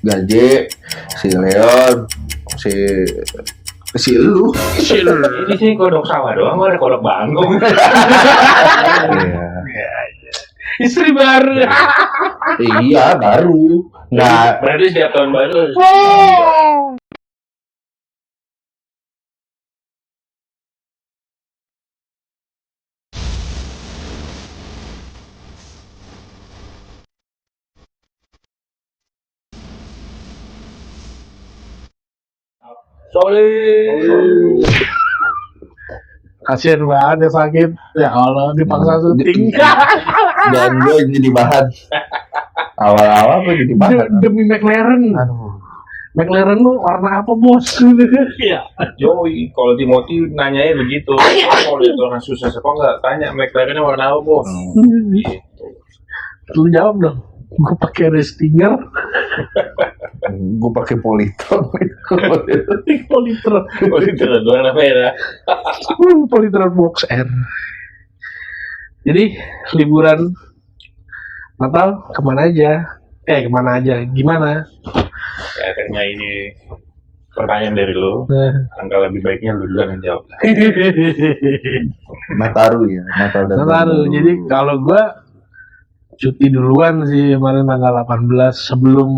Gaje, si Leon, si lu. Ini sih kodok sawah doang, ada kodok bangkong. Iya. Istri baru. Iya, baru. Nah, Berarti setiap tahun baru. Solid. Kasian banget ya sakit. Ya Allah, dipaksa syuting. dan gue jadi bahan. Awal-awal gue jadi bahan. Demi McLaren. Aduh. McLaren lu warna apa, Bos? Iya. Yoi, kalau Timothy nanyanya begitu. Kalau dia orang susah apa enggak? Tanya McLaren warna apa, Bos? Gitu. Lu jawab dong. Gue pakai Restinger. Gue pakai Politron. Politron. Oh, itu warna merah. Politron Box R. Jadi liburan Natal kemana aja? Kemana aja? Gimana? Ya, karena ini pertanyaan dari lu. Angka lebih baiknya lu duluan yang jawab. Nataru ya, Natal dan Nataru. Jadi kalau gua cuti duluan sih kemarin tanggal 18 sebelum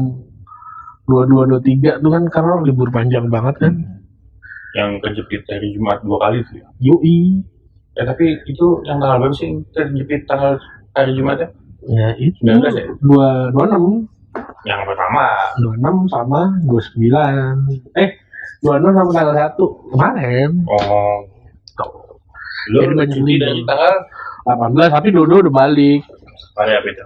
22-23 tuh kan karena libur panjang banget kan. Yang kejepit hari Jumat 2 kali sih. Yoi. Ya tapi itu yang tanggal berapa sih terjepit tanggal hari Jumat ya? Ya itu 19 ya? 26 Yang pertama 26 sama 29 26 sama tanggal 1 kemarin. oh lu Jadi banyak cuti libur. dari tanggal 18 tapi Dodo udah balik. hari apa itu?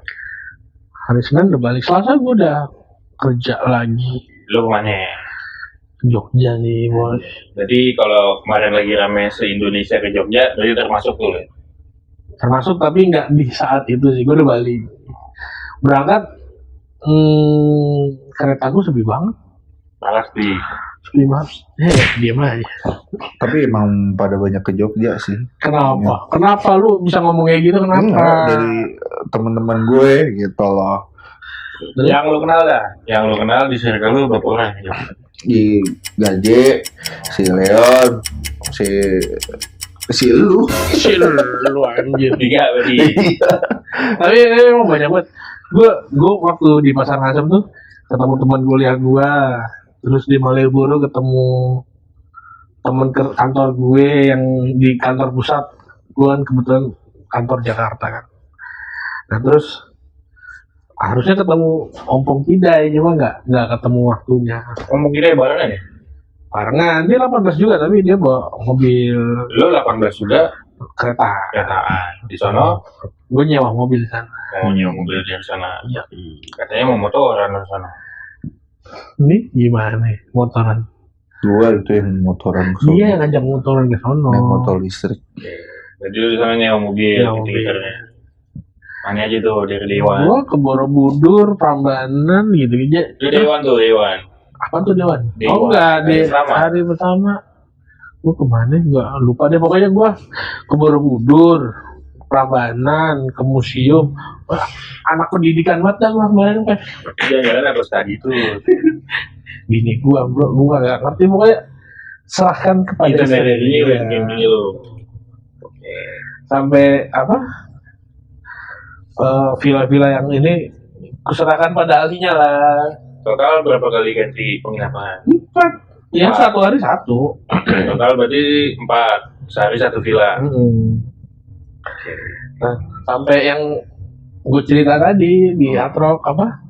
Hari Senin udah balik. Selasa gue udah kerja lagi. Lu kemana? Ke Jogja nih, Bos. Jadi kalau kemarin lagi rame se-Indonesia ke Jogja, berarti termasuk tuh ya? Termasuk tapi nggak di saat itu sih. Gue udah balik. Berangkat kereta gue sepi banget. Pasti. Sepi banget. Diam aja. tapi emang pada banyak ke Jogja sih. Kenapa? Kenapa lu bisa ngomong kayak gitu? Kenapa? Enggak, dari teman-teman gue gitu loh. Yang lu kenal dah? Yang lu kenal di circle lu berapa orang? Di Gaje, si Leon, si lu. Lu anjir. 3 berarti. Tapi emang banyak banget. Gue waktu di Pasar Ngasem tuh ketemu teman kuliah gue. Terus di Malioboro ketemu temen ke kantor gue yang di kantor pusat. Gue kan kebetulan kantor Jakarta kan. Nah terus harusnya ketemu Ompong Tidai, cuma nggak ketemu waktunya. Ngomong kira barengan ya? Barengan, dia 18 juga tapi dia bawa mobil Lu 18 juga kereta. keretaan. Di sono Gue nyewa mobil di sana. mau nyewa mobil di sana. Iya. Katanya mau motoran di sana. Ini gimana nih motoran? Dua itu yang motoran ke sono. Dia yang ngajak motoran ke sono. Naik motor listrik. Jadi lu di sana nyewa mobil Nyewa mobil. gitu-gitunya. Mana aja tuh dari Dewan. Gue ke Borobudur, Prambanan gitu aja. Itu Dewan tuh, Dewan. Apa tuh Dewan? Dewan. Oh enggak, Hari di pertama. hari pertama. Gue kemana? Enggak lupa deh. Pokoknya gue ke Borobudur, Prambanan, ke museum. Wah, anak pendidikan banget dah gue kemarin kan. Jalan-jalan apa tadi tuh? Bini gue bro, gue gak ngerti. Pokoknya serahkan kepada Itu dari istri. ini Iya. gini lu. Oke. Sampai apa? Villa-villa yang ini kuserahkan pada ahlinya lah. Total berapa kali ganti penginapan? 4. Ya satu hari satu. Total berarti 4. Sehari 1 villa. Nah, sampai yang gue cerita tadi di Atrok apa?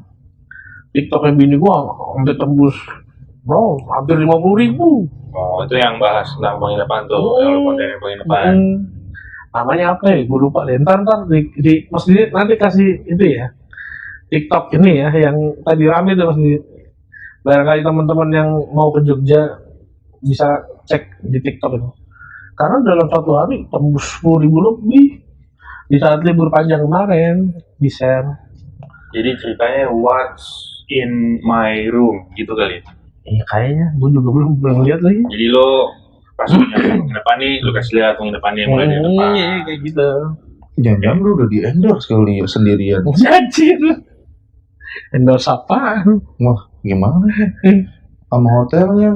TikToknya bini gue hampir tembus, bro, hampir 50.000. Oh, itu yang bahas tentang penginapan tuh, yang lu kontennya penginapan. Namanya apa ya? Gue lupa deh. Ntar di Mas Didi nanti kasih itu ya. TikTok ini ya, yang tadi rame tuh Mas Didi. Barangkali teman-teman yang mau ke Jogja bisa cek di TikTok itu. Karena dalam satu hari tembus 10.000 lebih di saat libur panjang kemarin di share. Jadi ceritanya what's in my room gitu kali. Iya kayaknya, gue juga belum lihat lagi. Jadi lo pas punya penginapan nih, lu kasih lihat penginapannya mulai dari depan. Iya kayak gitu. Jangan-jangan lu udah di endorse kali ya sendirian. Anjir. Endorse apaan? Wah, gimana ya? Sama hotelnya.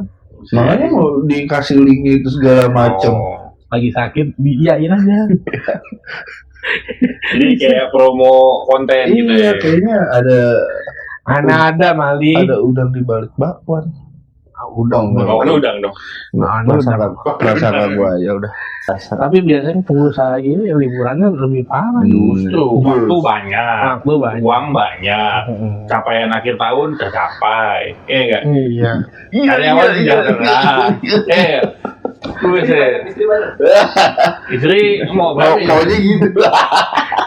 Makanya mau dikasih link itu segala macam. Oh. Lagi sakit, diiyain aja. Jadi kayak promo konten gitu Iya, ya. kayaknya Ada Mali. ada udang di balik bakwan. Udang. Oh, Oh, udang dong. Nah, Prasangka gua ya udah. Tapi biasanya pengusaha gini liburannya lebih parah justru. Waktu banyak, Waktu banyak. uang banyak, capaian akhir tahun tercapai. Iya enggak? Iya. Karyawan sejahtera. Gue istri mau berarti. Maunya gitu.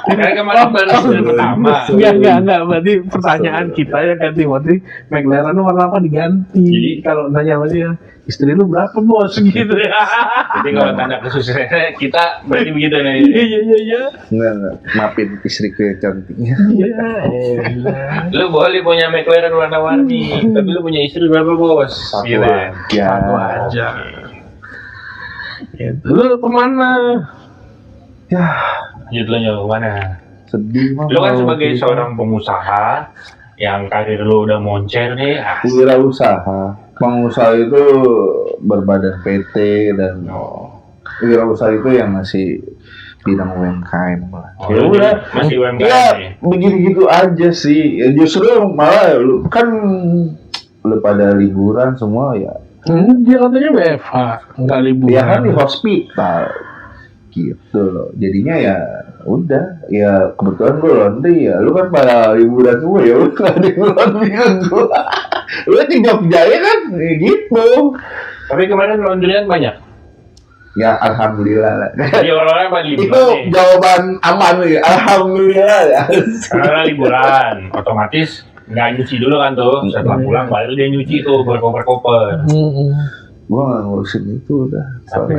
Karena kemarin baru istri pertama. Enggak. Berarti pertanyaan kita ya kan Timothy, McLaren warna apa diganti? Jadi Kalau nanya sama dia, istri lu berapa bos gitu ya? Jadi kalau tanda kesuksesannya kita berarti begitu nih. Iya. Enggak. Maafin istriku yang cantiknya. Iya. Lu boleh punya McLaren warna-warni, tapi lu punya istri berapa bos? Gitu ya. Ya. Satu aja. Gitu. Lu kemana? Ya, Lanjut lu nyoba mana? sedih mah. Lu kan kalau sebagai gitu. seorang pengusaha yang karir lu udah moncer nih, Wirausaha. Pengusaha itu berbadan PT dan wirausaha itu yang masih bidang UMKM lah. Oh, Ya lu udah, masih UMKM ya nih. begitu-gitu aja sih. Ya, justru malah lu kan lu pada liburan semua ya. Dia katanya WFH, enggak liburan. Ya kan di hospital gitu loh. Jadinya ya udah, ya kebetulan gue laundry ya. Lu kan pada liburan semua ya, lu nggak di laundry gua. Lu di Jogja ya kan, ya gitu. Tapi kemarin laundryan banyak. Ya alhamdulillah lah. Jadi orang-orang pada Itu liburan nih. jawaban aman ya, alhamdulillah ya. Karena liburan, otomatis nggak nyuci dulu kan tuh. Setelah pulang baru dia nyuci tuh berkoper-koper. Gua nggak ngurusin itu udah. Tapi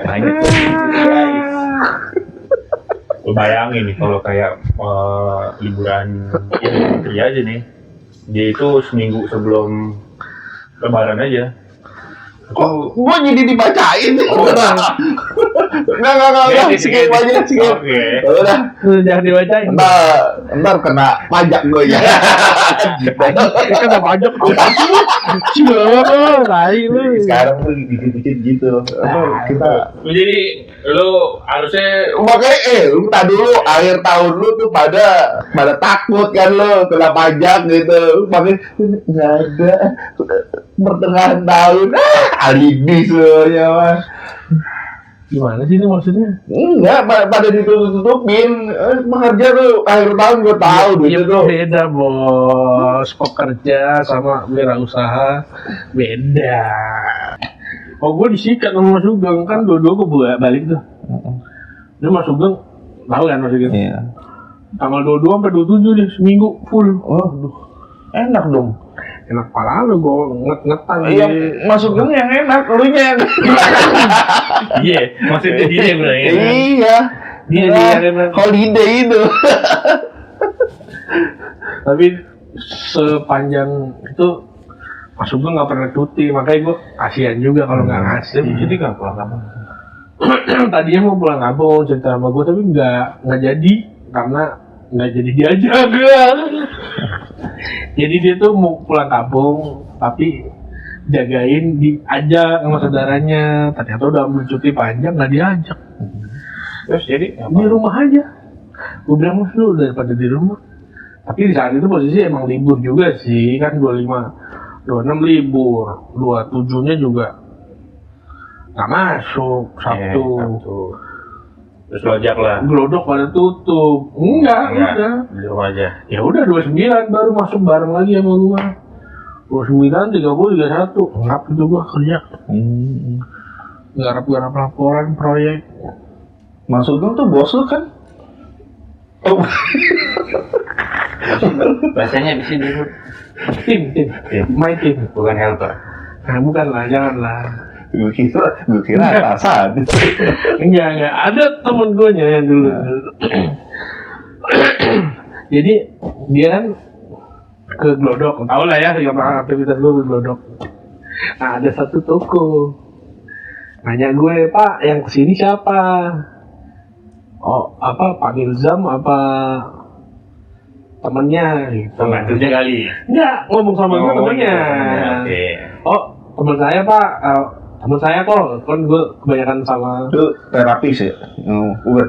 Banyak tuh guys. Lu bayangin nih kalau kayak liburan Idul Fitri aja nih, dia itu seminggu sebelum Lebaran aja. Oh, gua jadi dibacain. Oh, Enggak, skip aja, skip. Oke. Udah, jangan dibacain. ntar kena pajak gue ya. Kan ada pajak apa sih lu? Cila, tai lu. Sekarang tuh dikit-dikit gitu. Kita Jadi lu harusnya makanya lu tak dulu akhir tahun lu tuh pada takut kan lu kena pajak gitu. Makanya nggak ada pertengahan tahun alibi semuanya mas. Gimana sih ini maksudnya? Enggak, pada ditutup-tutupin. Pekerja tuh akhir tahun gue tahu Iya, gitu tuh. beda bos, pekerja sama wirausaha beda. Oh gue disikat sama Mas Sugeng kan dua-dua gue balik tuh. Ini Mas Sugeng tahu kan Mas Sugeng? Iya. Tanggal 22 sampai 27 deh seminggu full. Oh, enak dong. Enak pala lu gue nget-ngetan. Iya, masuknya yang enak, elunya yang iya, maksudnya dia bro ya. iya. Dia yang enak. Holiday itu. Tapi sepanjang itu Mas Sugeng nggak pernah cuti, makanya gue kasihan juga kalau nggak ngasih. Jadi nggak pulang kampung. Tadinya mau pulang kampung cerita sama gue, tapi nggak jadi karena nggak jadi diajak. Jadi dia tuh mau pulang kampung, tapi jagain diajak sama saudaranya. Ternyata udah ambil cuti panjang nggak diajak. Terus jadi Di rumah aja. Gue bilang mas lu daripada di rumah. Tapi di saat itu posisi emang libur juga sih, kan 25, 26 libur, 27-nya juga nggak masuk, Sabtu. Terus lo ajak lah. Glodok pada tutup. Enggak, udah. Di rumah aja. Ya udah 29 baru masuk bareng lagi sama gua. 29, 30, 31. Ngap itu gua kerja. Garap-garap laporan proyek. Masuknya tuh bos lu kan? Oh, Bahasanya bisa dulu. Tim. My team. Bukan helper. Nah, bukan lah, janganlah. gue kira atasan. Enggak. Ada temen gue yang dulu. Jadi dia kan ke Glodok, tau lah ya, yang aktivitas gue ke Glodok. Nah ada satu toko, nanya gue, Pak yang kesini siapa? Oh apa Pak Ilzam apa temennya gitu. Pembantunya kali. Enggak, ngomong sama gue temennya. Oke. Oh, teman saya Pak, teman saya kok, kan gue kebanyakan sama. Itu terapis ya? Bukan.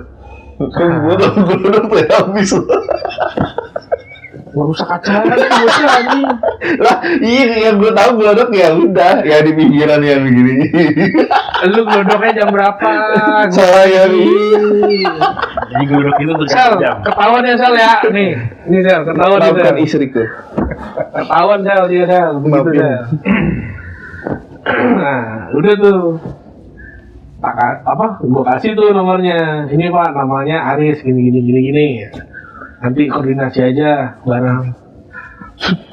Kan gue udah terapis. Ngerusak acara bocah anjing. Lah, iya yang gue tahu gelodok ya udah, ya di pinggiran yang begini. Lu glodoknya jam berapa? Saya Jadi glodok itu tuh Sel, jam. ketahuan ya Sel ya. Nih Sel, ketahuan nih bukan Sel. istriku. Ketahuan Sel dia Sel, begitu Maafin. Sel. Nah, udah tuh. Gue kasih tuh nomornya. Ini Pak, namanya Aris, gini. Nanti koordinasi aja bareng.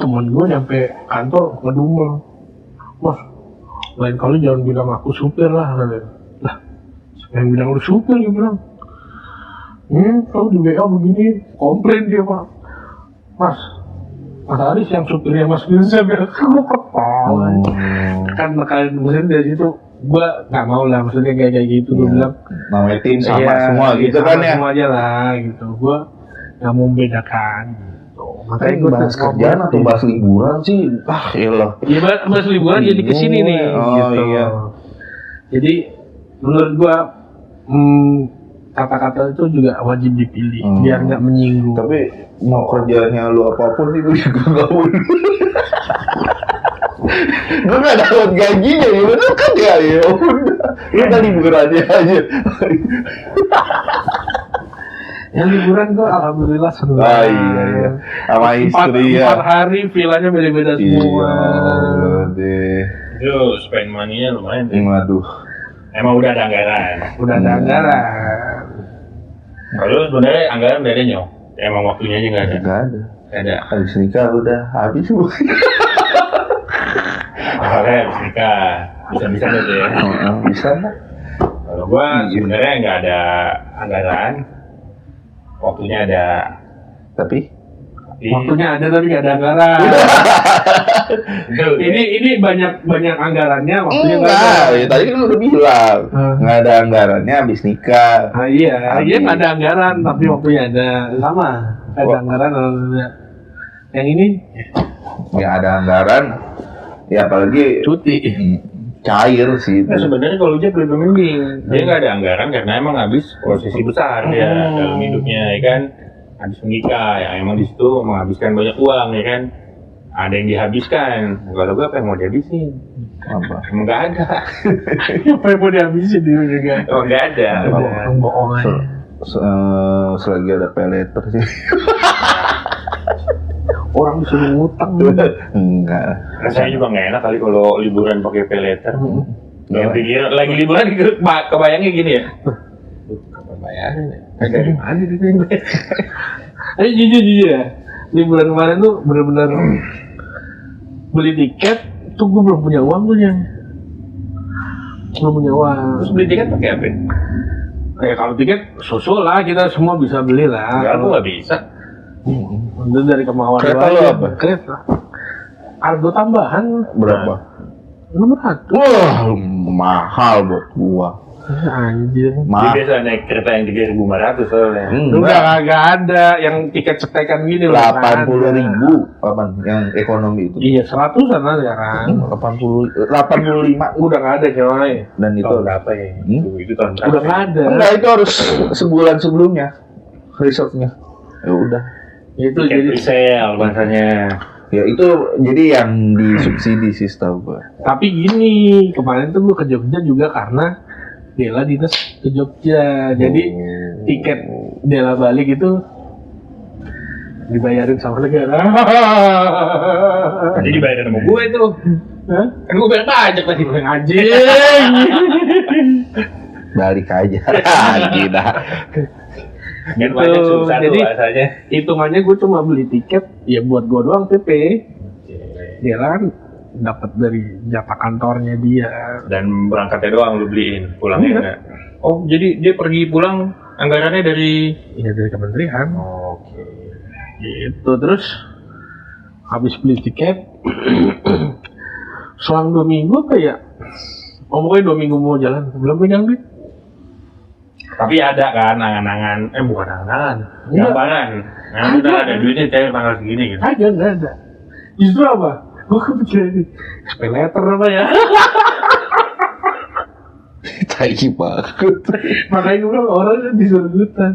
Temen gue nyampe kantor ngedumel. Mas, lain kali jangan bilang aku supir lah. Lah, yang bilang lu supir, dia bilang. Kalau di WA begini, komplain dia Pak. Mas Aris yang supirnya Mas Firza bilang, gue ketawa. Kan kalian maksudnya dari situ, gue nggak mau lah, maksudnya kayak gitu. Gue bilang, namanya tim sama iya, semua gitu sama kan ya. semua aja lah gitu. Gue nggak mau membedakan gitu. Makanya Kan gue bahas kerjaan atau bahas liburan sih, iyalah. ya bahas liburan jadi kesini nih. Oh, gitu. iya. Jadi menurut gue kata-kata itu juga wajib dipilih biar nggak menyinggung. Tapi mau kerjanya lu apapun sih gue juga gak mau. Gue gak dapet gajinya ya bener kan ya udah. Lu udah liburannya aja. Ya liburan gue alhamdulillah senang. Ah iya. Sama istri ya. 4 hari villanya beda-beda semua. Iya deh. Itu spend money-nya lumayan tuh. Waduh. Emang udah ada anggaran. Udah ada anggaran. Kalau sebenarnya anggaran udah ada nyok. Emang waktunya aja nggak ada. Gak ada. Nggak ada. Habis nikah udah habis semua. Makanya habis nikah bisa-bisa gitu ya. Bisa lah. Kalau gua sebenarnya nggak ada anggaran. Waktunya ada. Tapi Waktunya ada tapi nggak ada anggaran. ini banyak anggarannya, waktunya nggak ada. enggak, ya, tadi kan lu udah bilang nggak ada anggarannya habis nikah. Ah, iya nggak ada anggaran tapi waktunya ada, sama. Nggak ada anggaran ada. Yang ini Nggak ada anggaran, ya apalagi cuti. cair sih. Nah sebenarnya kalau dia lebih mending, dia nggak ada anggaran karena emang habis posisi besar dia dalam hidupnya, ya kan, habis menikah, ya emang di situ menghabiskan banyak uang, ya kan, ada yang dihabiskan. Kalau gue apa yang mau dihabisin? Apa? Emang nggak ada. Apa yang mau dihabisin dia juga? Oh nggak ada. Bohong aja. Selagi ada peleter sih. Orang disuruh ngutang. Enggak. Rasanya juga nggak enak kali kalau liburan pakai peleter. Yang pikir lagi liburan kebayangnya gini ya. Kapan bayarin ya? Dari mana itu? Ayo jujur ya, liburan kemarin tuh benar-benar beli tiket tuh gue belum punya uang tuh yang belum punya uang. Terus beli tiket pakai apa? Ya kalau tiket susul lah, kita semua bisa beli lah. Enggak, aku nggak bisa. Itu dari kemauan Kereta lu lu aja. apa? Kereta. Argo tambahan Berapa? 600. Wah, mahal buat gua. Anjir. Dia Mahal. biasa naik kereta yang 3.500 soalnya. Udah kagak ada yang tiket cetekan gini loh. 80.000 apaan yang ekonomi itu? Iya, 100-an lah sekarang. 85 Udah nggak ada coy. dan itu Tahun berapa ya? Itu tahun berapa? Udah nggak ada. enggak, itu harus sebulan sebelumnya reserve-nya. Ya udah. Itu Tiket jadi. resale bahasanya. Ya itu jadi yang disubsidi sih setahu gua. Tapi gini, kemarin tuh gue ke Jogja juga karena Dela dinas ke Jogja. Jadi tiket Dela balik itu dibayarin sama negara. Jadi dibayarin sama gue itu. Hah? Kan gue bayar pajak tadi. Anjing. Balik aja. Gila. Kan pajak susah tuh Jadi bahasanya. hitungannya gue cuma beli tiket ya buat gue doang PP. Dela kan dapat dari jatah kantornya dia. Dan berangkatnya doang lu beliin, pulangnya Iya. enggak. Oh, jadi dia pergi pulang anggarannya dari Ya dari kementerian. Oke. Gitu, terus habis beli tiket selang 2 minggu apa ya, pokoknya 2 minggu mau jalan belum pegang duit. Tapi ada kan angan-angan, bukan angan-angan, Iya. gambaran. Nah, udah ada duitnya cewek tanggal segini gitu. Kagak, nggak ada. Justru apa? Gue kepikiran nih, pay letter apa ya? Tai banget. Makanya gue bilang orang disuruh duitan.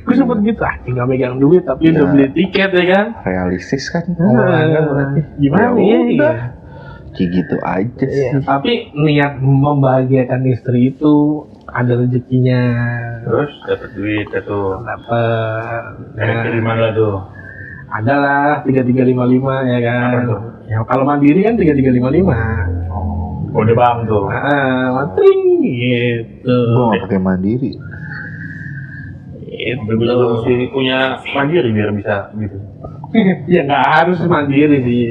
Gue sempet gitu, tinggal megang duit tapi udah Ya. beli tiket ya kan? Realistis kan omongannya berarti. Gimana Ya ya? udah. Kayak gitu aja sih. Tapi niat membahagiakan istri itu ada rezekinya. Terus dapat duit itu. Dapat. Dari mana tuh? Ada lah 3355 ya kan. Apa tuh? Ya kalau mandiri kan 3355. Kode bank tuh. Matring gitu. Gua nggak pakai mandiri. Tapi gue juga mesti punya mandiri biar bisa gitu. Ya nggak harus mandiri sih.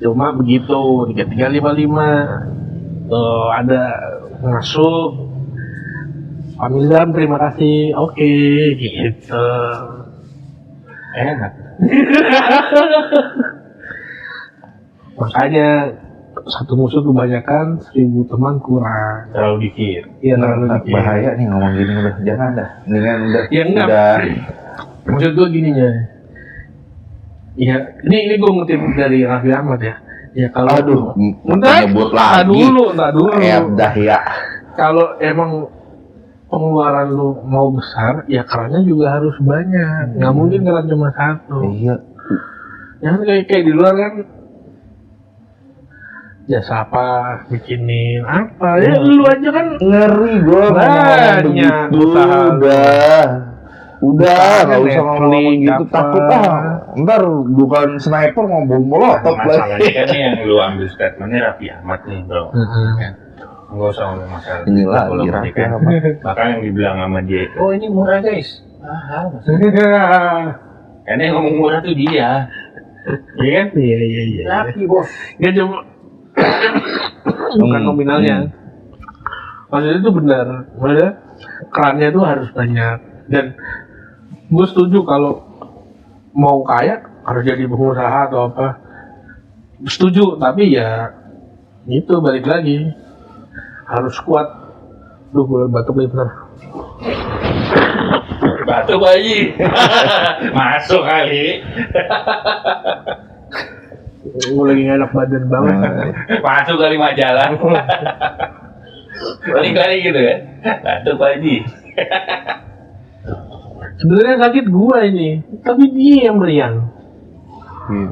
Cuma begitu 3355 tuh ada masuk. Pamilzam terima kasih. Oke gitu. Enak. Makanya satu musuh kebanyakan 1000 teman kurang. Terlalu dikit. Iya terlalu dikit. Bahaya nih ngomong gini udah. Jangan dah. Mendingan udah. Ya, enggak. Udah. Maksud gue gininya. Ya ini gue ngutip dari Raffi Ahmad ya. Ya kalau Aduh, entar nyebut entar lagi. dulu. Dah ya. Kalau emang pengeluaran lu mau besar, ya kerannya juga harus banyak. Nggak mungkin keran cuma satu. Iya. Jangan kayak di luar kan jasa apa, bikinin apa. Ya lu aja kan Ngeri gua Banyak ngomong begitu. usaha. Udah, nggak Netflix, usah ngomong gitu. apa. Takut ntar bukan sniper ngomong molotov Masalahnya lagi. kan nih yang lu ambil statementnya Raffi Ahmad nih bro. Kan? Nggak usah ngomong masalah. Ini Kalau lagi mereka- Raffi Ahmad. Bahkan yang dibilang sama dia, oh ini murah guys. Mahal. Karena yang ngomong murah tuh dia. Iya kan? Iya. Raffi bos. Nggak cuma bukan nominalnya. Maksudnya itu benar. Maksudnya kerannya itu harus banyak. Dan gue setuju kalau mau kaya harus jadi pengusaha atau apa. Setuju, tapi ya itu balik lagi harus kuat. Duh, gue batuk nih bener. Batu bayi. Masuk kali. Gue lagi gak enak badan banget. Masuk kali majalah. Balik kali gitu kan. Batu bayi. Sebenarnya sakit gua ini, tapi dia yang meriang. Iya.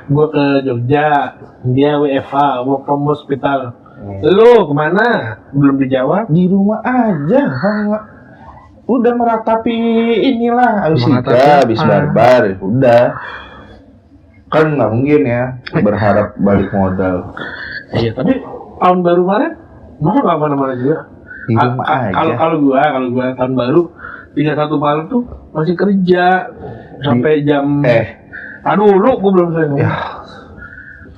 Gua ke Jogja, dia WFH, work from hospital. Lu kemana? Belum dijawab. Di rumah aja, nggak udah meratapi inilah habis Meratapi nikah, apa? habis barbar, udah kan nggak mungkin ya berharap balik modal Iya, tapi tahun baru kemarin, masa nggak kemana-mana juga? di rumah aja. Kalau gua tahun baru 31 Maret tuh masih kerja sampai jam. Aduh, lu gua belum selesai. Ya.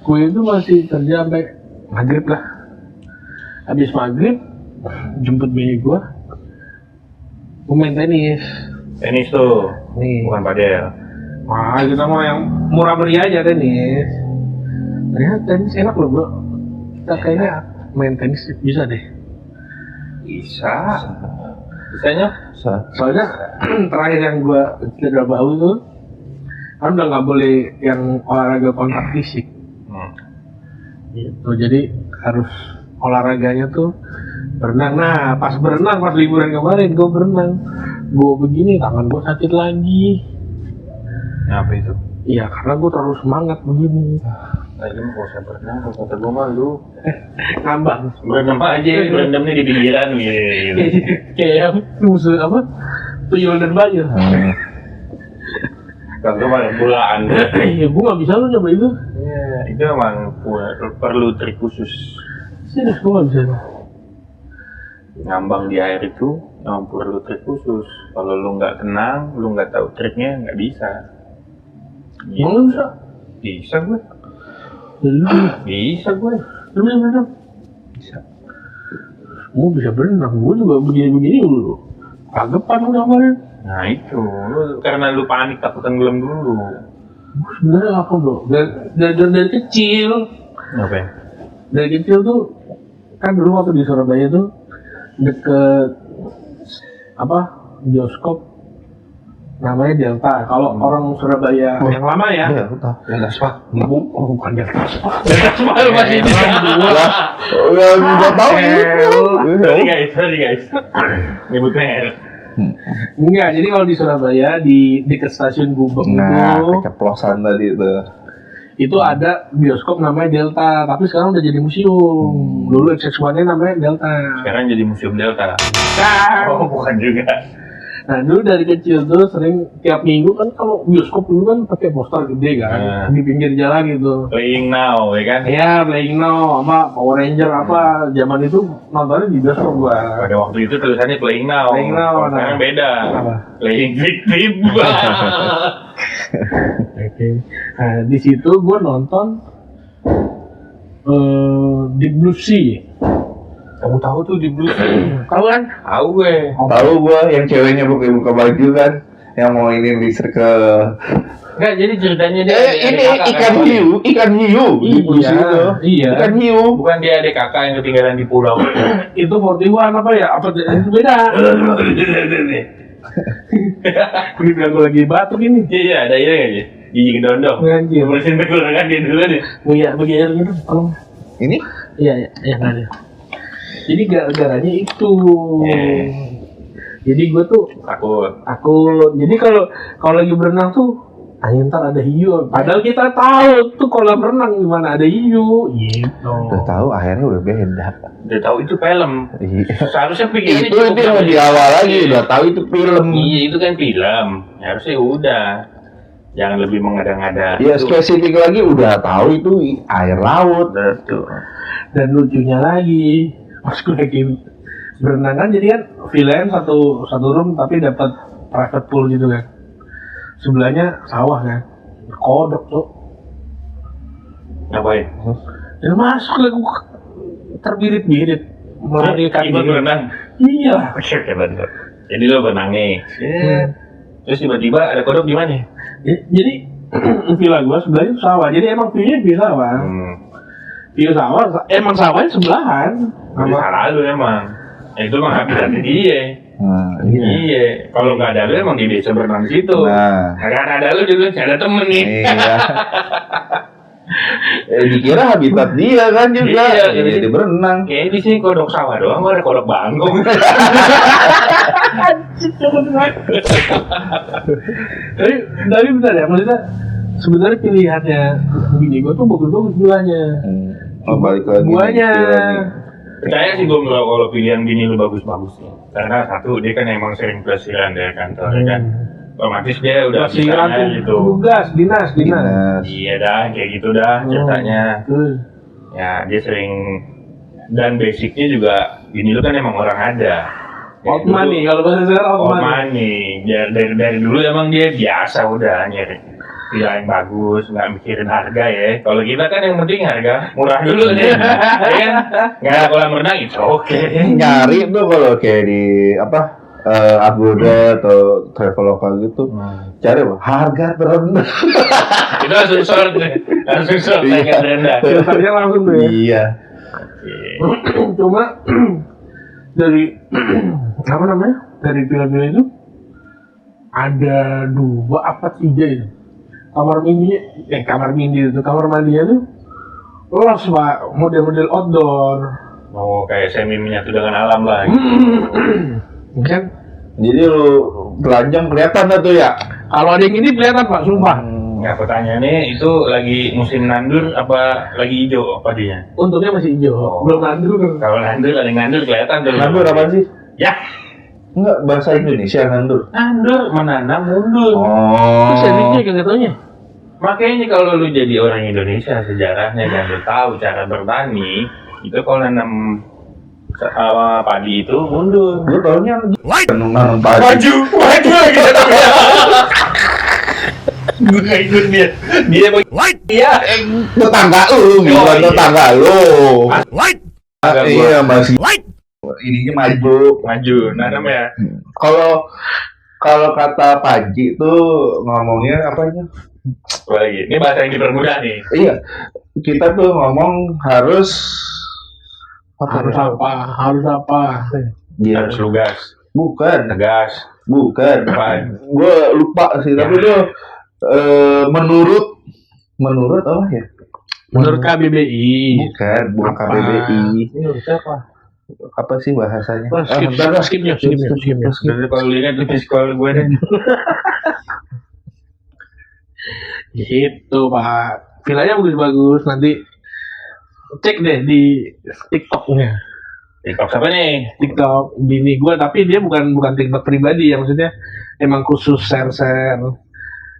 Gue itu masih kerja sampai maghrib lah. Habis maghrib jemput bini gua main tenis. Tenis tuh. Nih. Bukan padel. Wah, kita mau yang murah meriah aja tenis. Ternyata tenis enak loh bro. Kita kayaknya main tenis bisa deh. Bisa. Bisanya? Soalnya terakhir yang gua cedera bahu itu kan udah nggak boleh yang olahraga kontak fisik. Gitu. Jadi harus olahraganya tuh berenang. Nah, pas berenang, pas liburan kemarin gua berenang. Gua begini, tangan gua sakit lagi. Apa itu? Iya, karena gua terlalu semangat begini. Lagi mau gak usah berenang, kalau kata gue mah lu Ngambang. berenang aja, berendamnya di pinggiran gitu. Kayak musuh apa? Tuyul dan bayul. Kalau gue mah bulaan. Iya, gua nggak bisa lu coba itu. Iya, itu emang perlu trik khusus. Serius, gua nggak bisa. Ngambang di air itu emang perlu trik khusus. Kalau lu nggak tenang, lu nggak tahu triknya, nggak bisa. Emang lu bisa? Bisa gue. Lu Bisa gue. lu bisa berenang? Bisa. Gua bisa berenang, gua juga begini-begini dulu. Kagepan udah kemarin. Nah itu, lu karena lu panik takut tenggelam dulu. Gua sebenarnya apa bro? Dari kecil, Apa ya? dari kecil tuh kan dulu waktu di Surabaya tuh deket bioskop namanya Delta. Kalau orang Surabaya yang lama ya. Iya, aku tahu. Delta Spa. Bukan Delta Spa. Delta Spa lu masih di Ya, nggak tahu Sorry guys. Nyebut merek. Enggak, jadi kalau di Surabaya di dekat stasiun Gubeng Nah, keceplosan tadi itu ada bioskop namanya Delta, tapi sekarang udah jadi museum. Dulu XX1-nya namanya Delta. Sekarang jadi Museum Delta. Kan. Oh, bukan juga. Nah, dulu dari kecil tuh sering tiap minggu kan kalau bioskop dulu kan pakai poster gede kan di pinggir jalan gitu. Playing Now, ya kan? Ya, Playing Now sama Power Ranger apa zaman itu nontonnya di bioskop gua. Pada waktu itu tulisannya Playing Now. Playing Now, Kalau sekarang nah. beda. Apa? Playing Victim. Oke. Nah, di situ gua nonton Deep Blue Sea. Kamu tahu tuh di Blue Tahu kan? Tahu gue. tahu gua yang ceweknya buka baju kan, yang mau ini lister ke Enggak, jadi ceritanya dia ini ikan hiu di puisi itu. Iya. Ikan hiu. Bukan dia adik kakak yang ketinggalan di pulau. Itu 41 apa ya? Apa itu beda? Ini bilang gue lagi batuk ini. Iya, ada ini nggak sih? Gigi kedondong. Anjir. Bersihin tenggorokan dia dulu deh. Bagi air gitu, tolong. Ini Iya, nggak ada. Jadi gara-garanya itu. Jadi gue tuh takut. Jadi kalau lagi berenang tuh, ntar ada hiu. Padahal kita tahu tuh kolam renang gimana ada hiu. Gitu. udah tahu akhirnya udah beda. Udah tahu itu film. Iya. Seharusnya pikirnya Itu yang di awal lagi udah tahu itu film. Iya, itu kan film. Harusnya udah. Jangan lebih mengada-ngada. Ya spesifik lagi udah tahu itu air laut. Betul. Dan lucunya lagi, pas gue lagi berenang kan jadi kan villain satu room tapi dapat private pool gitu kan. Sebelahnya sawah kan, kodok tuh. Ngapain? Dan masuk lagi terbirit-birit melarikan Ikut diri. berenang. Iya. Oke, betul. Jadi lo berenang nih. Terus tiba-tiba ada kodok di mana? Jadi villa gua sebelahnya tuh sawah. Jadi emang view-nya view sawah. View sawah, emang sawahnya sebelahan. Jadi salah lu emang. Itu emang habitatnya dia. Nah, Iya. Kalau nggak ada lu emang dia bisa berenang di situ. Nah. Karena ada lu dulu ada temen nih. Iya. Dikira habitat dia kan juga. Iya, Jadi dia berenang. Kayaknya di sini kodok sawah doang, ada kodok bangkong. Tapi bentar ya, maksudnya sebenarnya pilihannya bini gue tuh bagus-bagus buahnya. Balik lagi. Buahnya. Percaya sih gue kalau pilihan bini lu bagus-bagus ya. Karena satu dia kan emang sering pelesiran dari kantor ya kan. Otomatis dia udah bisanya gitu. Tugas, dinas. Iya dah, kayak gitu dah ceritanya. Ya dia sering dan basicnya juga bini lu kan emang orang ada. Out money, kalau bahasa sekarang out money. Dari dulu emang dia biasa udah nyari pilihan yang bagus, nggak mikirin harga ya. Kalau kita kan yang penting harga murah dulu nih, ya kan? Nggak ada kolam renang, itu oke. Nyari tuh kalau kayak di Agoda atau Traveloka gitu, cari harga terendah. Itu langsung short harga terendah. Filternya langsung tuh ya. Iya. Cuma dari apa namanya? Dari film-film itu ada 2 apa 3 itu. Kamar mandinya tuh los Pak, model-model outdoor. Mau kayak semi menyatu dengan alam lah. Kan? Jadi lu telanjang kelihatan dah tuh ya. Kalau ada yang ini kelihatan Pak, sumpah. Nggak, pertanyaannya itu lagi musim nandur apa lagi hijau apa dia? Untungnya masih hijau, belum nandur. Kalau nandur ada yang nandur kelihatan tuh. Nandur apa sih? Ya, Enggak, bahasa Indonesia nandur. nandur menanam mundur. Terus Oh. saya kagak taunya. Makanya kalau lu jadi orang Indonesia sejarahnya dan lu tahu cara bertani, itu kalau nanam padi itu mundur. Gue taunya nanam padi. Maju lagi gue gak ikut dia iya Tetangga lu, bukan iya. tetangga lu. Agak gua. Iya masih. Ininya maju. nanam ya. Kalau kata Panji tuh ngomongnya apanya? Lagi ini bahasa yang dipermudah nih. Iya, kita tuh ngomong harus Harus apa? Iya. Harus lugas, Bukan. tegas. Bukan. Apaan? Gue lupa sih, tapi itu menurut apa ya? Menurut KBBI. Bukan Apa? KBBI. Ini harus apa? Apa sih bahasanya? Skip. Jadi kalau lihat di psikol gue deh. Gitu Pak. Villanya bagus-bagus. Nanti cek deh di TikToknya. TikTok siapa nih? TikTok bini gue, tapi dia bukan TikTok pribadi ya, maksudnya emang khusus share.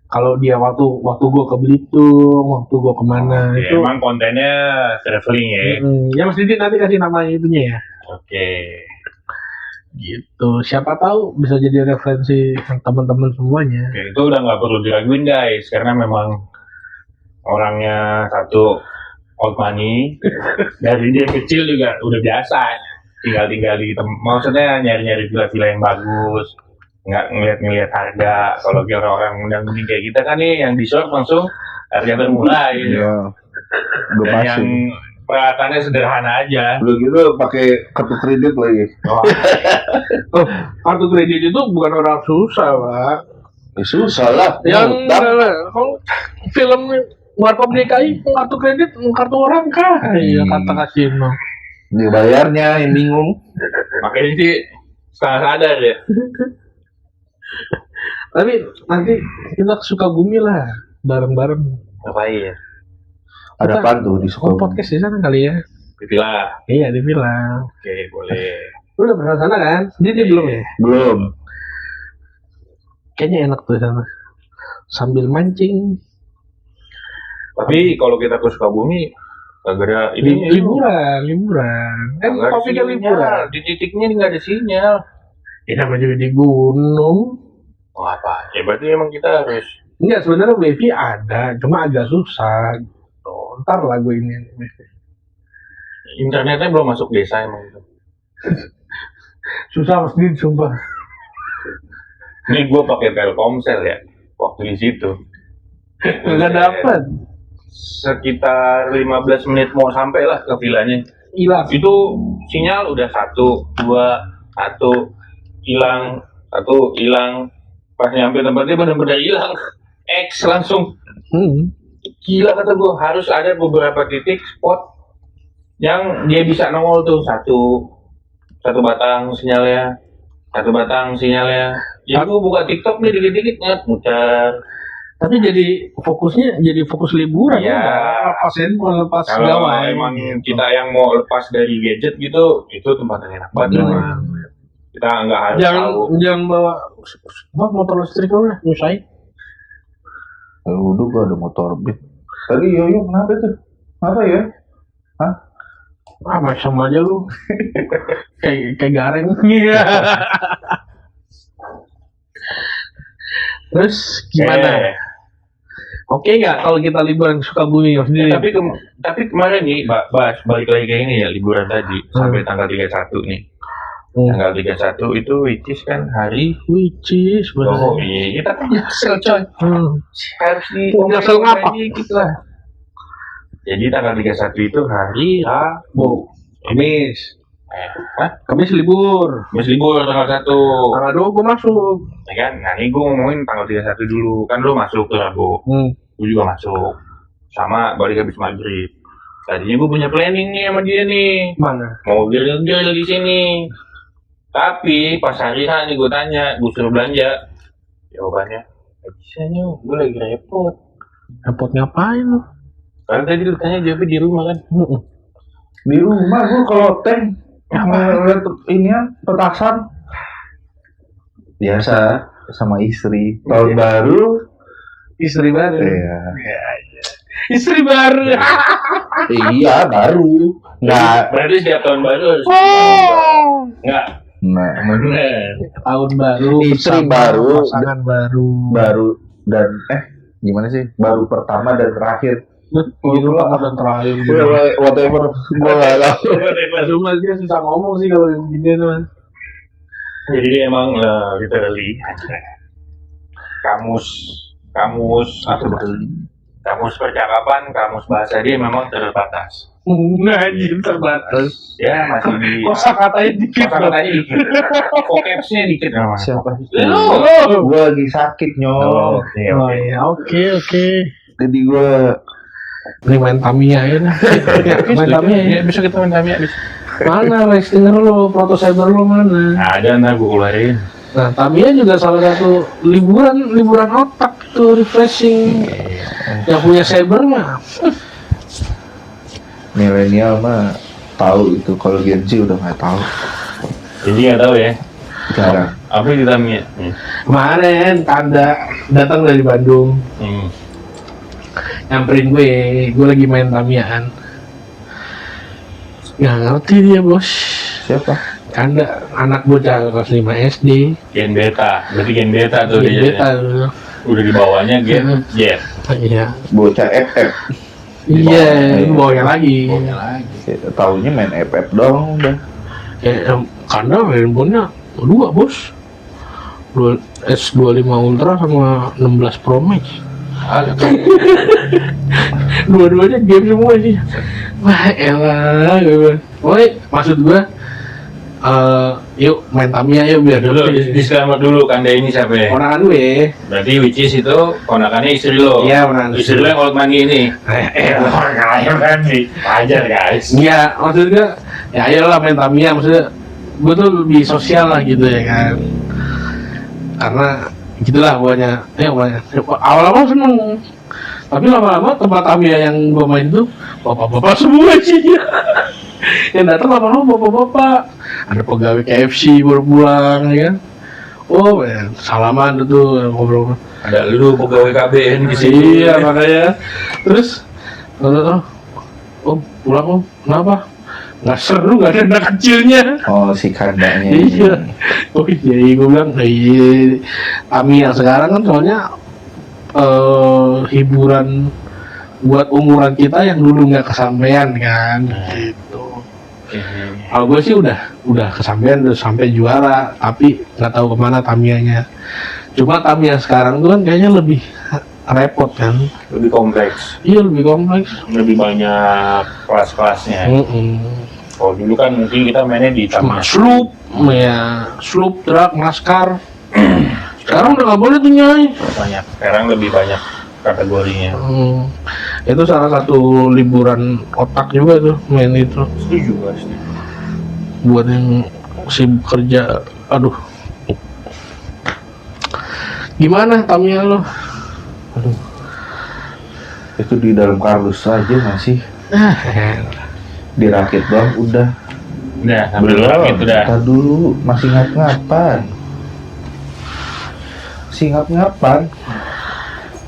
Kalau dia waktu gue ke Belitung, waktu gue kemana Ya, itu. emang kontennya traveling ya. Ya Mas Didi nanti kasih namanya itunya ya. Oke. Gitu. Siapa tahu bisa jadi referensi teman-teman semuanya. Oke, itu udah nggak perlu diraguin guys, karena memang orangnya satu old money, dari dia kecil juga udah biasa tinggal di maksudnya nyari villa-villa yang bagus, nggak ngeliat harga. Kalau orang-orang mending kayak kita kan nih yang di shop langsung harga termurah gitu. Iya. Udah Dan yang pasti. peralatannya sederhana aja. Udah gitu pakai kartu kredit lagi. Oh, kartu kredit itu bukan orang susah, Pak. Ya, susah lah. Yang kalau film Warkop DKI kartu kredit kartu orang kaya kata kasino. Dibayarnya yang bingung. Makanya sih setengah sadar ya. Tapi nanti kita ke Sukabumi lah bareng-bareng. Ngapain? Ada Kita- apaan tuh di Sukabumi? Podcast di sana kali ya. Villa. Iya di villa. Oke, boleh. Lu udah pernah sana kan? Dia belum ya? Belum. Kayaknya enak tuh sana. Sambil mancing, Tapi kalau kita ke Sukabumi kagak ada ini liburan. Kan topiknya liburan. Di titiknya nggak ada sinyal. Ya namanya juga di gunung. Oh apa? Ya berarti emang kita harus. Enggak, sebenarnya wifi ada, cuma agak susah. Gitu. Ntar lah gue ini. Internetnya belum masuk desa emang itu. Susah mesti sumpah. Ini gue pakai Telkomsel ya. Waktu di situ. Enggak dapat. Sekitar 15 menit mau sampai lah ke villanya. Hilang. Itu sinyal udah 1, 2, 1 hilang, 1 hilang. Pas nyampe tempatnya benar-benar hilang. X langsung. Gila kata gue, harus ada beberapa titik spot yang dia bisa nongol tuh satu batang sinyalnya. Jadi gue buka TikTok nih dikit-dikit muter. Tapi jadi fokus liburan Iya. Lepas handphone, lepas Kalau gawai. emang kita yang mau lepas dari gadget gitu, itu tempat yang enak banget. Emang. Kita nggak harus tahu. Jangan bawa motor listrik lah, nyusahin. Udah gua ada motor beat. Tadi Yoyo kenapa tuh? Apa ya? Macam aja lu. kayak gareng. Iya. Terus gimana? Oke nggak kalau kita liburan ke Sukabumi sendiri? Tapi kemarin nih, balik lagi ke ini ya, liburan tadi sampai tanggal 31 nih. Tanggal 31 itu which is kan hari. Which is Oh iya, kita kan nyesel coy. Harus di Nyesel ngapa? dikit lah. Jadi tanggal 31 itu hari Rabu. Kamis. Kamis libur. Kamis libur tanggal 1. Tanggal 2 gue masuk. Ya kan? Nah ini gue ngomongin tanggal 31 dulu. Kan lu masuk tuh Rabu. Gue juga masuk. Sama balik habis maghrib. Tadinya gue punya planning nih sama dia nih. Mana? Mau grill di sini. Tapi pas hari H nih gue tanya, gue suruh belanja. Jawabannya, gak bisa nih, gue lagi repot. Repot ngapain lu? Karena tadi lu tanya jawabnya di rumah kan. Di rumah gua kalau tank ngeliat ini ya, petasan. Biasa sama istri. Tahun baru. Istri baru. Iya. Istri baru. Iya baru. Nggak. Berarti setiap tahun baru harus Nggak, Nah. bener. Tahun baru. Istri bersama baru. Pasangan baru. Baru dan gimana sih? Baru pertama dan terakhir. Gitu lah dan terakhir. Whatever. Gua nggak tahu. Cuma dia susah ngomong sih kalau gini tuh Mas. Jadi dia emang literally kamus apa kamus percakapan, kamus bahasa dia memang terbatas. Anjir terbatas. Ya masih di Kosakatanya dikit. kata-katanya dikit, vocabsnya dikit namanya. Siapa? Halo. Gue lagi sakit nyok. Oke, Oh oke. iya, oke. Jadi gue Ini main Tamiya ya. Main Tamiya ya. Bisa kita main Tamiya. Mana Rextinger lo, Proto Saber lo mana? Ada ntar gue keluarin. Nah, Tamiya juga salah satu liburan otak itu refreshing. Yang punya Saber mah. milenial mah tahu itu, kalau Gen Z udah nggak tahu. Jadi nggak tahu ya. Jarang. Apa di Tamiya? Kemarin Tanda datang dari Bandung, nyamperin gue lagi main Tamiyaan. Nggak ngerti dia bos. Siapa? Tanda anak bocah kelas 5 SD. Gen beta, berarti gen beta tuh Dia dia. beta tuh. Udah di bawahnya gen jet. Iya. Bocah FF. Iya, bawahnya lagi. Taunya main FF dong udah. Karena handphonenya dua bos. S25 Ultra sama 16 Pro Max. Dua-duanya game semua sih. Wah elah gue. Woi, maksud gue yuk main Tamiya yuk biar Dulu disclaimer dulu, Kanda ini siapa ya? ponakan gue. Berarti which is itu ponakannya istri lo. Iya, ponakan Istri lo yang old money ini. Orang mandi. Wajar guys. Iya, maksud gue ya ayolah main Tamiya, maksudnya gue tuh lebih sosial lah gitu ya kan. Karena gitulah pokoknya. Awal-awal seneng. Tapi lama-lama tempat Tamiya yang gue main tuh bapak-bapak semua sih. Yang datang lama-lama bapak-bapak. Ada pegawai KFC baru pulang ya kan. Oh, salaman tuh ngobrol. Ada lu pegawai KBN di sini. Iya makanya. Terus, pulang om, kenapa? Nggak seru, nggak ada anak kecilnya. Oh si kandanya. Iya. Oh iya, gue bilang, iya. Kami yang sekarang kan soalnya hiburan buat umuran kita yang dulu nggak kesampaian kan, gitu. Kalau gue sih udah kesampaian, udah sampai juara, tapi nggak tahu kemana Tamiyanya. Cuma Tamiya sekarang tuh kan kayaknya lebih repot kan. Lebih kompleks, Iya lebih kompleks. lebih banyak kelas-kelasnya. Kalau dulu kan mungkin kita mainnya di Cuma Tamiya. sloop, truk, NASCAR. Sekarang udah nggak boleh tuh nyai. Banyak. Sekarang lebih banyak kategorinya. Itu salah satu liburan otak juga tuh main itu. Setuju guys. Buat yang sibuk kerja, aduh. Gimana Tamiya lo? Aduh. Itu di dalam kardus aja masih. Dirakit doang udah. Udah, sambil rakit udah. Ntar dulu masih ngap-ngapan.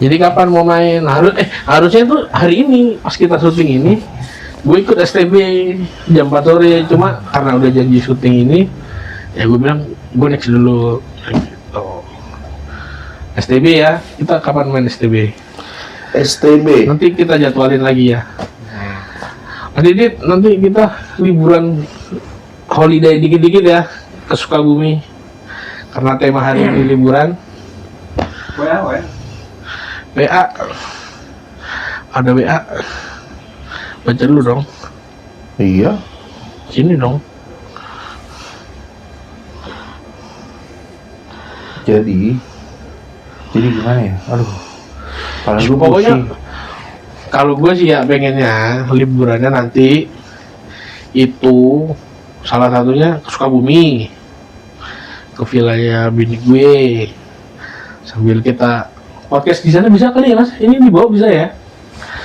Jadi kapan mau main? Harusnya tuh hari ini pas kita syuting ini, gue ikut STB jam 4 sore. Cuma karena udah janji syuting ini, ya gue bilang gue next dulu. Gitu. STB ya, kita kapan main STB? STB. Nanti kita jadwalin lagi ya. Nanti kita liburan holiday dikit-dikit ya ke Sukabumi. Karena tema hari ini liburan. WA. Ada WA. Baca dulu dong. Iya. Sini dong. Jadi gimana ya? Aduh. Kalau gue Pokoknya pusing. kalau gue sih ya pengennya liburannya nanti itu salah satunya ke Sukabumi, ke vilanya bini gue, sambil kita podcast di sana bisa kali ya Mas? Ini di bawah bisa ya?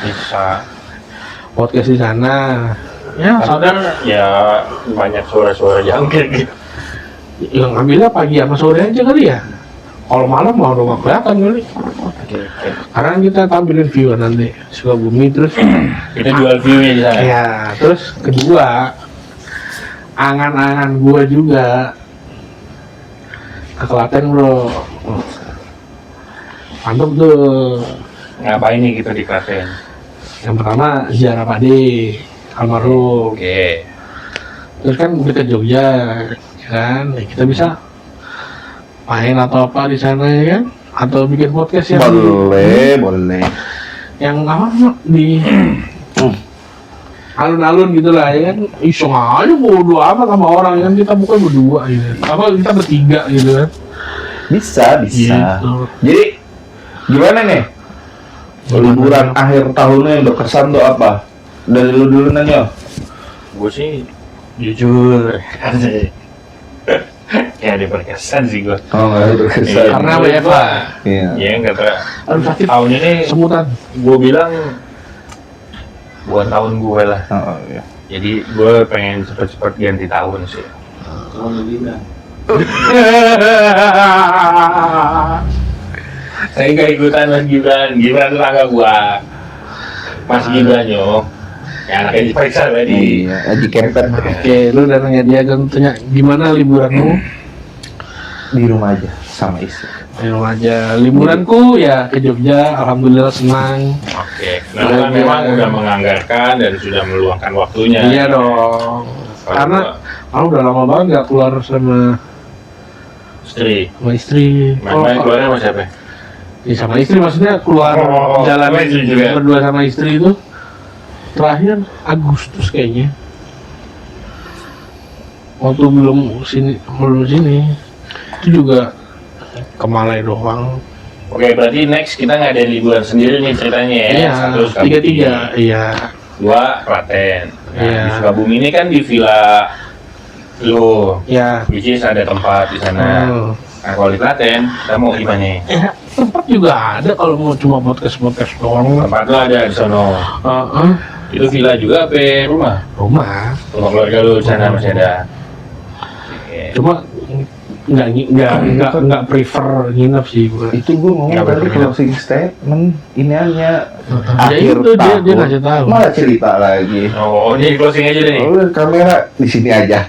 Bisa. Podcast di sana. Ya, Kan ya banyak suara-suara jangkrik gitu. yang ngambilnya pagi sama sore aja kali ya. Kalau malam mau udah nggak kelihatan kali. Karena kita tampilin view nanti Sukabumi terus. Kita jual view-nya di sana. Ya, terus kedua angan-angan gua juga ke Klaten bro. Mantap tuh. Ngapain nih kita di Klaten? Yang pertama ziarah Pak D almarhum. Oke. Terus kan dekat Jogja, ya kan? Ya, kita bisa main atau apa di sana ya kan? Atau bikin podcast ya? Boleh. yang apa di alun-alun gitulah ya kan, iseng aja bodo amat sama orang kan, kita bukan berdua gitu, apa kita bertiga gitu kan. Bisa. Gitu. Jadi gimana nih? Liburan akhir tahunnya yang berkesan tuh apa? Dari lu dulu nanya. Gue sih jujur ya ada berkesan sih gue. Oh nggak ada berkesan. Karena apa ya Pak? Iya. Ya nggak tahu. Aduh sakit, Tahun ini semutan. gue bilang bukan tahun gue lah. Oh iya. Jadi gue pengen cepet-cepet ganti tahun sih. Saya nggak ikutan Mas Gibran. Gibran tetangga gue. Mas Gibran yo. Ya anaknya diperiksa tadi. Iya, Aji Kempen Oke, lu udah nanya dia kan, tanya gimana liburanmu? di rumah aja sama istri. Di rumah aja. Liburanku ya ke Jogja, alhamdulillah senang. Oke. Nah, kan memang udah menganggarkan dan sudah meluangkan waktunya. Iya dong. Kalau Karena aku udah lama banget gak keluar sama istri. istri. Main-main keluarnya sama siapa? Ya sama istri, maksudnya keluar jalan sama istri juga. berdua sama istri itu terakhir Agustus kayaknya. Waktu belum sini itu juga ke Malai doang. Oke, berarti next kita nggak ada liburan sendiri nih ceritanya ya. Iya, Satu Sukabumi, tiga, iya. dua Klaten. Nah, Iya. di Sukabumi ini kan di villa lo, Ya. which is ada tempat di sana. Oh. Nah, kalau di Klaten, kita mau gimana? Ya, tempat juga ada kalau mau cuma podcast doang. Tempat lo ada di sono. Itu villa juga apa rumah? Rumah. Rumah keluarga lo di sana masih ada. Oke. Cuma nggak prefer nginep sih gue. Itu gue ngomong Nggak tadi berbeda. closing statement iniannya Ya akhir itu dia tahun. ngasih tahu. Malah cerita lagi. Oh, ini closing aja deh nih. Oh, kamera di sini aja.